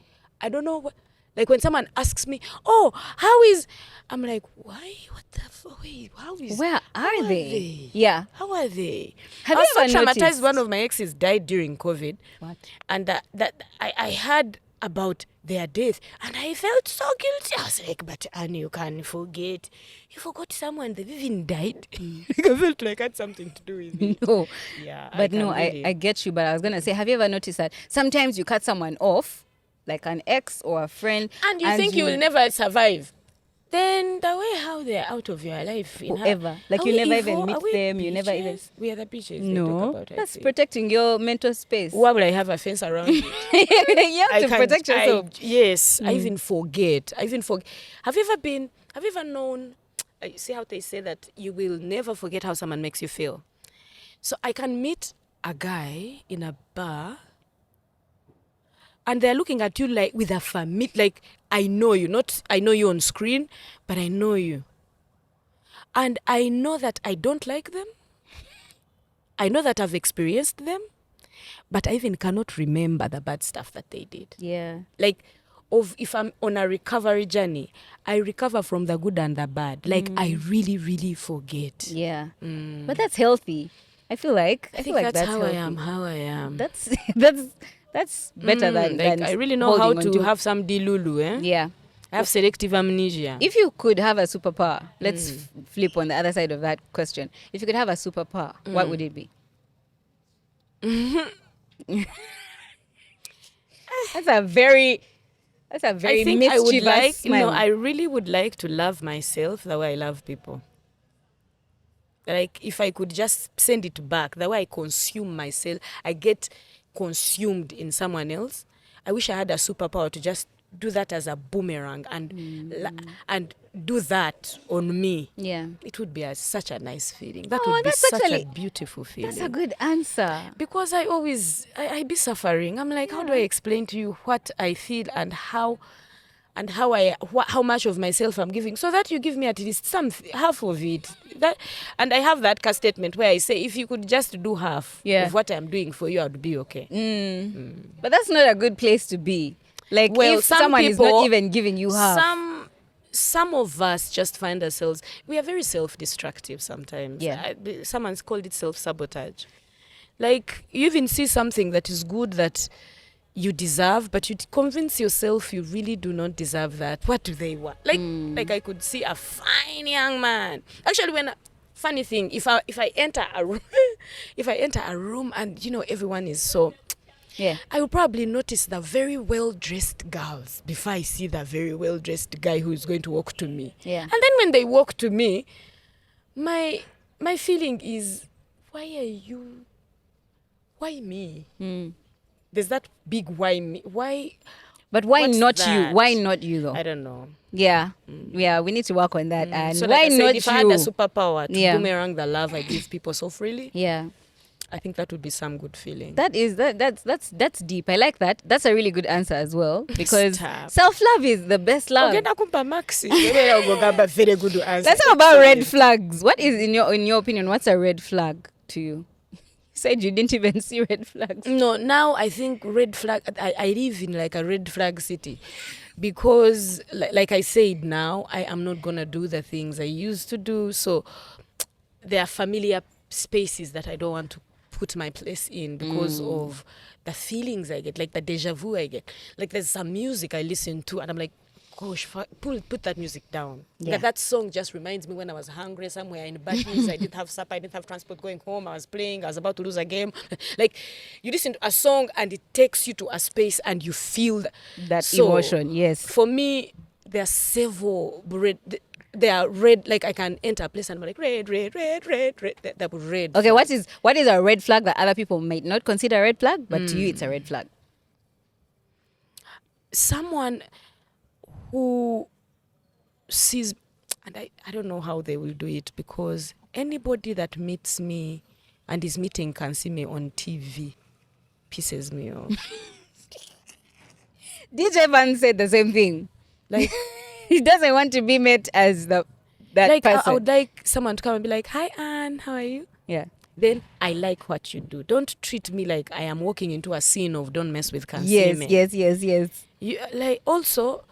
I don't know like when someone asks me, "Oh, how is?" I'm like, "Why? What the fuck? Where are they? Yeah. How are they?" Have I was you ever so traumatized. noticed? One of my exes died during COVID. What? And that I heard about their death and I felt so guilty. I was like, but Anne, you can't forget. You forgot someone, they've even died. I felt like I had something to do with it. No. Yeah. But no, I get you. But I was going to say, have you ever noticed that sometimes you cut someone off, like an ex or a friend, and you think you will never survive? Then the way how they're out of your life forever. Like you never even meet them, you never even. We are the bitches. No, that's protecting your mental space. Why would I have a fence around it? You have to protect yourself. Yes, I even forget. Have you ever known, you see how they say that you will never forget how someone makes you feel? So I can meet a guy in a bar and they're looking at you like with a family, like I know you, not I know you on screen, but I know you. And I know that I don't like them. I know that I've experienced them, but I even cannot remember the bad stuff that they did. Yeah. Like, if I'm on a recovery journey, I recover from the good and the bad. Like, I really, really forget. Yeah. But that's healthy. I feel like that's how healthy. I am. That's better than I really know how holding to have some dilulu, eh? Yeah. I have selective amnesia. If you could have a superpower, let's flip on the other side of that question. If you could have a superpower, what would it be? That's a very I think mischievous smile. I really would like to love myself the way I love people. Like, if I could just send it back, the way I consume myself, I get consumed in someone else. I wish I had a superpower to just do that as a boomerang and do that on me. Yeah. It would be such a nice feeling. That would be such a beautiful feeling. That's a good answer. Because I be suffering. I'm like, how do I explain to you what I feel and how much of myself I'm giving, so that you give me at least half of it. And I have that statement where I say, if you could just do half of what I'm doing for you, I'd be okay. But that's not a good place to be. Like, if someone is not even giving you half. Some of us just find ourselves, we are very self-destructive sometimes. Yeah. Someone's called it self-sabotage. Like, you even see something that is good that you deserve, but you convince yourself you really do not deserve that. What do they want? Like I could see a fine young man. Actually, funny thing, if I enter a room, and everyone is so, I will probably notice the very well-dressed girls before I see the very well-dressed guy who is going to walk to me. Yeah. And then when they walk to me, my feeling is, why me? There's that big why me. Why? But why not that? you? Why not you though? I don't know. Yeah. Yeah, we need to work on that. And So why like I said, not if you? I had a superpower to boomerang the love I give people so freely, I think that would be some good feeling. That's deep. I like that. That's a really good answer as well, because self-love is the best love. Very good answer. Let's talk about red flags. What is in your opinion? What's a red flag to you? Said you didn't even see red flags. No, now I think red flag. I live in like a red flag city, because like I said, now I am not gonna do the things I used to do. So there are familiar spaces that I don't want to put my place in because of the feelings I get, like the deja vu I get. Like, there's some music I listen to and I'm like, gosh, put that music down. Yeah. That song just reminds me when I was hungry somewhere in Batteries. I didn't have supper, I didn't have transport going home. I was playing, I was about to lose a game. Like, you listen to a song and it takes you to a space and you feel That emotion, yes. For me, there are several they are red, like I can enter a place and I'm like, red. That was red. Okay, what is a red flag that other people might not consider a red flag, but to you it's a red flag? Someone who sees, and I don't know how they will do it, because anybody that meets me and is meeting Kansiime on TV pisses me off. DJ Van said the same thing. Like, he doesn't want to be met as that like person. I would like someone to come and be like, hi Anne, how are you? Yeah. Then I like what you do. Don't treat me like I am walking into a scene of Don't Mess With Kansiime. Yes. You, like, also,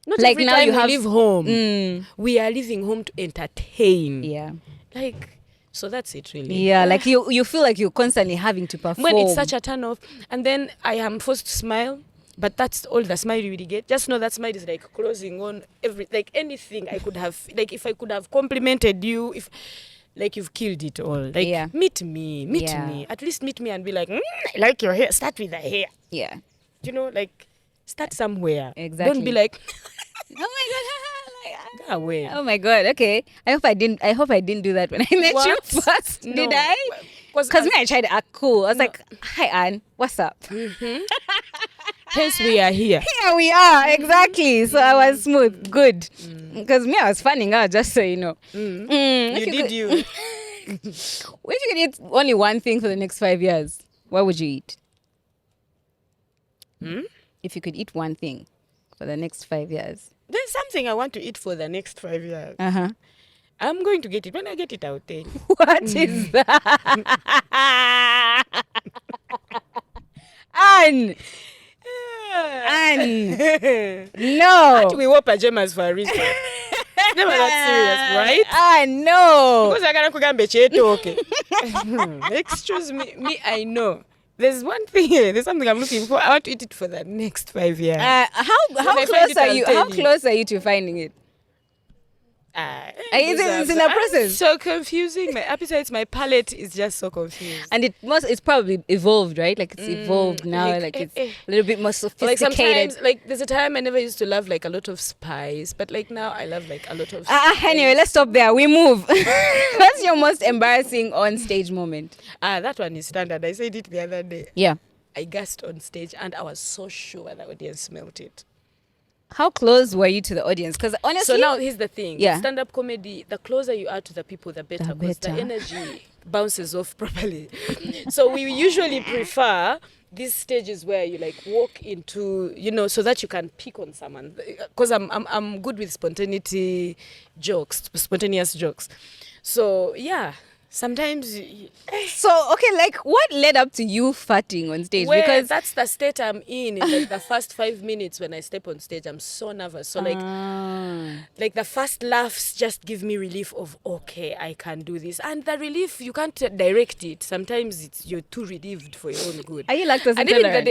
not Like every now time you we have- leave home, we are leaving home to entertain. Yeah. Like, so that's it really. Yeah, like you feel like you're constantly having to perform. When it's such a turn off, and then I am forced to smile, but that's all the smile you really get. Just know that smile is like closing on like anything I could have, like if I could have complimented you, if like you've killed it all. Like, Yeah. meet me. At least meet me and be like, I like your hair. Start with the hair. Yeah. You know, like, start somewhere. Exactly. Don't be like, Oh my god. go away. Oh my god. Okay. I hope I didn't do that when I met you What? first. No. Did I? Because me, I tried to act cool. I was like, hi Anne, what's up? Hence we are here. Here we are, exactly. So I was smooth, good. Because me, I was fanning out, just so you know. You did you. If you could eat only one thing for the next 5 years, what would you eat? If you could eat one thing for the next 5 years. There's something I want to eat for the next 5 years. Uh-huh. I'm going to get it. When I get it, I'll tell you. What is that? Anne! No! We wear pajamas for a reason. It's never that serious, right? No! Because I can't kugambe cheto, okay. Excuse me, I know. There's one thing, there's something I'm looking for. I want to eat it for the next 5 years. How I find close it, are I'll you? tell How you. close are you to finding it? It's in the process. So confusing. My appetite, my palate is just so confused. And it's probably evolved, right? Like it's evolved now. Like it's a little bit more Like sophisticated. sometimes, like there's a time I never used to love like a lot of spice, but like now I love like a lot of. Anyway, let's stop there. We move. What's your most embarrassing on stage moment? That one is standard. I said it the other day. Yeah. I gasped on stage and I was so sure the audience smelt it. How close were you to the audience? Because honestly, So now here's the thing. Yeah. Stand-up comedy, the closer you are to the people, the better. Because the better. energy bounces off properly. So we usually prefer these stages where you like walk into, so that you can pick on someone. Because I'm good with spontaneous jokes. So yeah, sometimes. so okay, like what led up to you farting on stage? Well, Because that's the state I'm in like the first 5 minutes when I step on stage. I'm so nervous. So like the first laughs just give me relief of, okay, I can do this. And the relief, you can't direct it. Sometimes you're too relieved for your own good. are you lactose And even intolerant?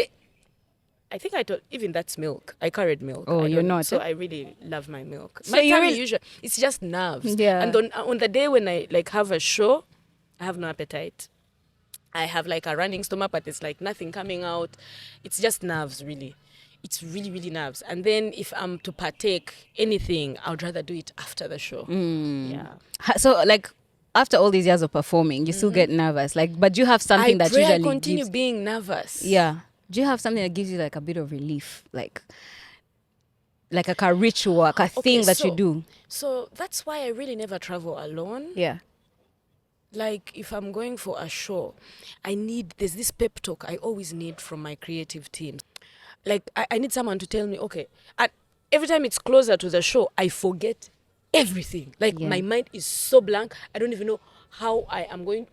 I think I thought even that's milk. I carried milk. Oh, I you're don't- not, So eh? I really love my milk. So My you tummy really- usually, it's just nerves. Yeah. And on the day when I like have a show, I have no appetite. I have like a running stomach, but it's like nothing coming out. It's just nerves, really. It's really, really nerves. And then if I'm to partake anything, I would rather do it after the show. Yeah. So like after all these years of performing, you still get nervous. Like, but do you have something I that pray I usually continue gives? being nervous. Yeah. Do you have something that gives you like a bit of relief, like a ritual, like a thing that you do? So that's why I really never travel alone. Yeah. Like if I'm going for a show, there's this pep talk I always need from my creative team. Like I need someone to tell me, okay, every time it's closer to the show, I forget everything. Like my mind is so blank. I don't even know how I am going.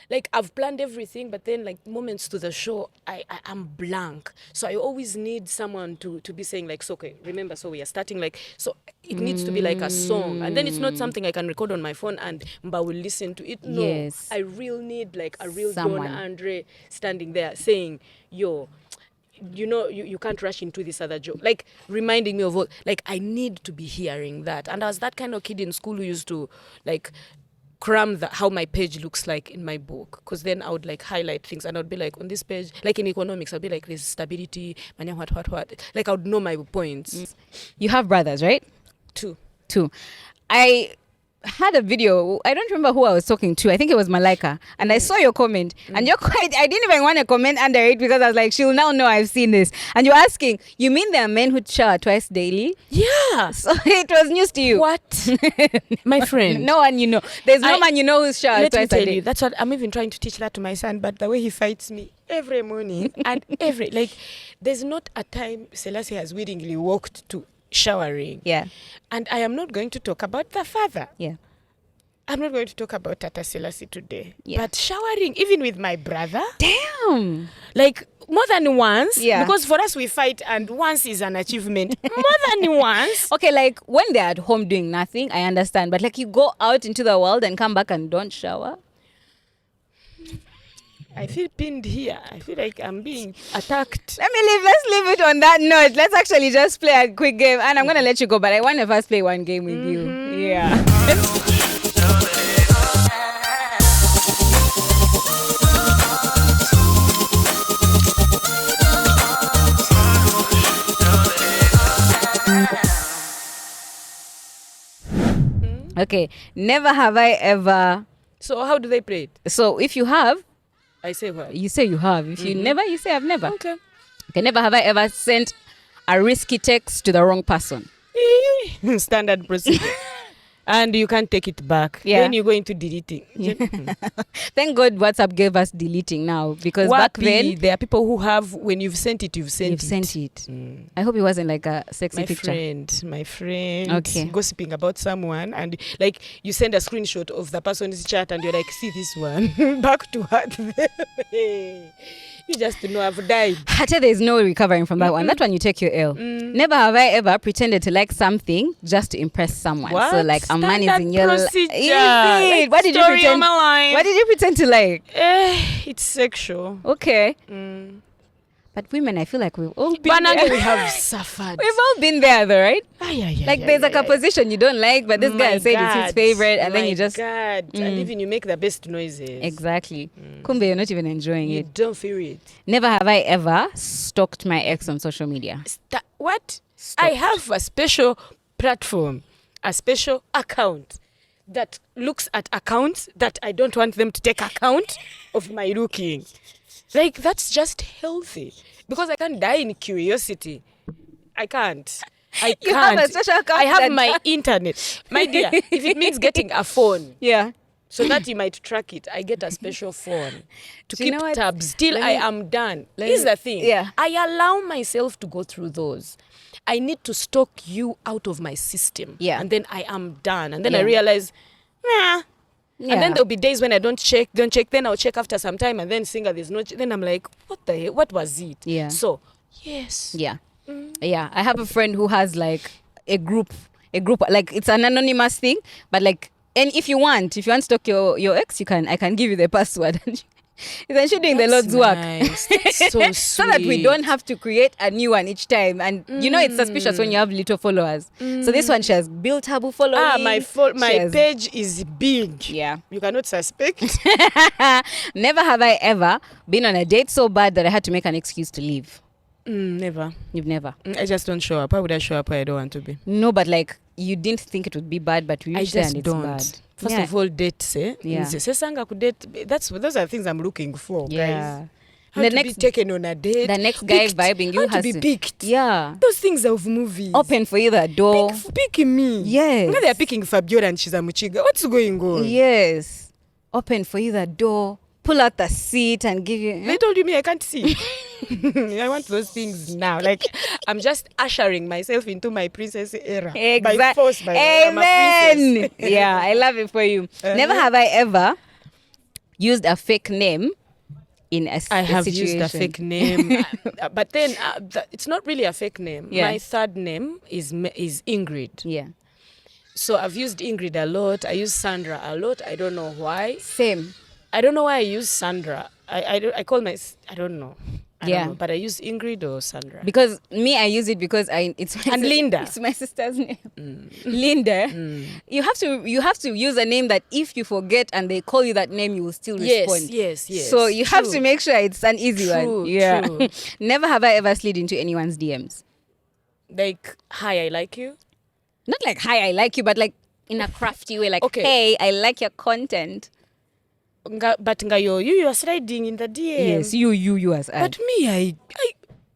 Like I've planned everything, but then like moments to the show, I am blank. So I always need someone to be saying like, so okay, remember, so we are starting like, so it needs to be like a song. And then it's not something I can record on my phone and Mba will listen to it. No, Yes. I really need like a real Someone. Don Andre standing there saying, yo, you can't rush into this other joke. Like reminding me of all, like I need to be hearing that. And I was that kind of kid in school who used to like cram how my page looks like in my book, because then I would like highlight things and I would be like, on this page, like in economics, I'd be like, there's stability, what. Like I would know my points. You have brothers, right? Two. I had a video, I don't remember who I was talking to, I think it was Malika, and I saw your comment, and you're quite, I didn't even want to comment under it because I was like, she'll now know I've seen this. And you're asking, you mean there are men who shower twice daily? Yeah. So it was news to you. What? My friend. No one you know. There's no man you know who's showers Let me twice tell a day. you, that's what I'm even trying to teach that to my son, but the way he fights me every morning and like, there's not a time Selassie has willingly walked to showering. Yeah. And I am not going to talk about the father. Yeah. I'm not going to talk about Tata Selassie today. Yeah. But showering, even with my brother. Damn. Like, more than once. Yeah. Because for us, we fight, and once is an achievement. More than once. Okay, like when they're at home doing nothing, I understand. But like you go out into the world and come back and don't shower. I feel pinned here. I feel like I'm being attacked. Let's leave it on that note. Let's actually just play a quick game. And I'm going to let you go, but I want to first play one game with you. Yeah. Okay. Never have I ever. So how do they play it? So if you have, I say what? you say you have. If you never, you say I've never. Okay. Okay. Never have I ever sent a risky text to the wrong person. Standard procedure. And you can't take it back. Yeah. Then you go into deleting. Thank God WhatsApp gave us deleting now, because back then there are people who have, when you've sent it, you've sent it. I hope it wasn't like a sexy picture. My friend, Okay. gossiping about someone, and like you send a screenshot of the person's chat, and you're like, see this one, back to her. You just know I've died. Hata, there's no recovering from that one. That one you take your L. Never have I ever pretended to like something just to impress someone. What? So like a man is Standard in your procedure. Is it? Like What did you story of pretend? my life. What did you pretend to like? It's sexual. Okay. But women, I feel like we've all been But there. we have suffered. We've all been there though, right? Like there's like a position position you don't like, but this guy said it's his favorite, and then you just God. And even you make the best noises. exactly. Kumbe, you're not even enjoying You it. don't feel it. Never have I ever stalked my ex on social media. What? I have a special platform, a special account that looks at accounts that I don't want them to take account of my looking. Like, that's just healthy. Because I can't die in curiosity. I can't. I You can't. have a special account I have that- my internet. My dear, if it means getting a phone, Yeah. so that you might track it, I get a special phone to Do you keep know what? tabs till Let I me- am done. let Here's me- the thing. yeah. I allow myself to go through those. I need to stalk you out of my system. Yeah. And then I am done. And then Yeah. I realize, nah. Yeah. And then there'll be days when I don't check. Then I'll check after some time. And then Singer, there's no then I'm like, what the hell? What was it? Yeah. So, yes. Yeah. Yeah. I have a friend who has like a group, like it's an anonymous thing, but like, and if you want to stalk your ex, I can give you the password. Isn't she doing the Lord's work? Nice. That's so sweet. So that we don't have to create a new one each time. And you know it's suspicious when you have little followers. So this one, she has built her following. My She has- page is big. Yeah. You cannot suspect. Never have I ever been on a date so bad that I had to make an excuse to leave. Never. You've never? I just don't show up. Why would I show up where I don't want to be? No, but like you didn't think it would be bad, but we I reached there just and it's don't. bad. First Yeah. of all, dates, eh? Yeah. Sesanga could date. Those are the things I'm looking for, Yeah. guys. How The to next- be taken on a date. the next guy picked. vibing you How has to be to- picked. Yeah. Those things of movies. Open for you the door. Picking me. Yes. Now they're picking Fabiola and she's a Muchiga. What's going on? Yes. Open for you the door. Pull out the seat and give you. They told you me I can't see. I want those things now. Like, I'm just ushering myself into my princess era. By force, by I'm a Amen. princess. Yeah, I love it for you. Never have I ever used a fake name in a I have situation. used a fake name, but then it's not really a fake name. Yeah. My third name is Ingrid. Yeah. So I've used Ingrid a lot. I use Sandra a lot. I don't know why. Same. I don't know why I use Sandra. I call I don't know. I don't know, but I use Ingrid or Sandra. Because me, I use it because it's my And Linda. It's my sister's name. Linda. You have to use a name that if you forget and they call you that name, you will still respond. Yes. So you have to make sure it's an easy one. Yeah. True. Never have I ever slid into anyone's DMs. Like, hi, I like you. Not like hi, I like you, but like in a crafty way. Like, Okay. hey, I like your content. But ngayo, you are sliding in the DM. Yes, you as But me, I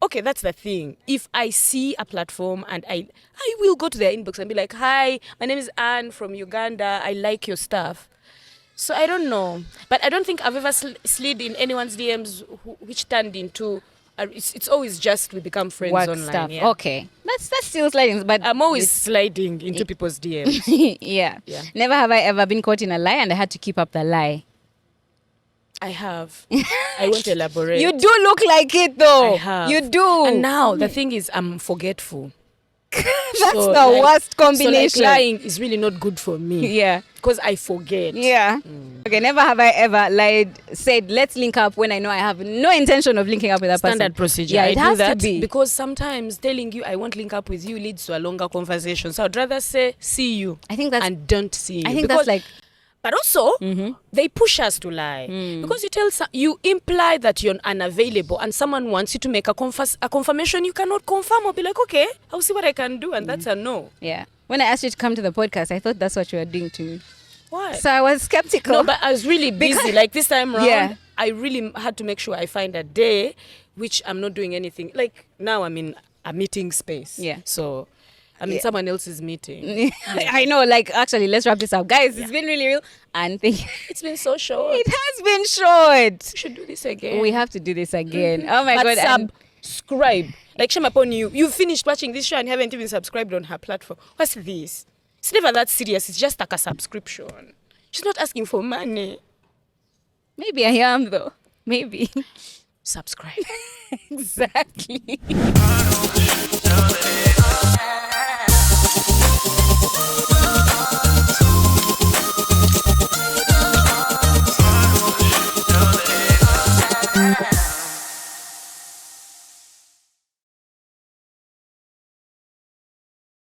okay, that's the thing. If I see a platform and I will go to their inbox and be like, hi, my name is Anne from Uganda. I like your stuff. So I don't know. But I don't think I've ever slid in anyone's DMs which turned into, it's always just we become friends work online. stuff. Yeah. Okay, that's still sliding, but I'm always sliding into people's DMs. yeah. Yeah. Never have I ever been caught in a lie and I had to keep up the lie. I have. I won't elaborate. You do look like it though. I have. You do. And now the thing is, I'm forgetful. That's So, the worst combination. So like lying is really not good for me. Yeah. Because I forget. Yeah. Okay, never have I ever said, let's link up when I know I have no intention of linking up with that person. Standard procedure. Yeah, I it do has that to be. because sometimes telling you I won't link up with you leads to a longer conversation. So I'd rather say see you. I think that's and don't see you. I think because, that's like but also they push us to lie because you imply that you're unavailable and someone wants you to make a confirmation you cannot confirm or be like, okay, I'll see what I can do, and that's a no. yeah. When I asked you to come to the podcast, I thought that's what you were doing to me. Why? So I was skeptical. No, but I was really busy. Like this time around, Yeah. I really had to make sure I find a day which I'm not doing anything. Like now I'm in a meeting space. Yeah. So I'm in someone else's meeting. I know, like, actually, let's wrap this up. Guys, it's been really real. And It's been so short. it has been short. We should do this again. We have to do this again. Oh my But God. and- subscribe. Like shame upon you. You've finished watching this show and haven't even subscribed on her platform. What's this? It's never that serious. It's just like a subscription. She's not asking for money. Maybe I am, though. Maybe. Subscribe. Exactly.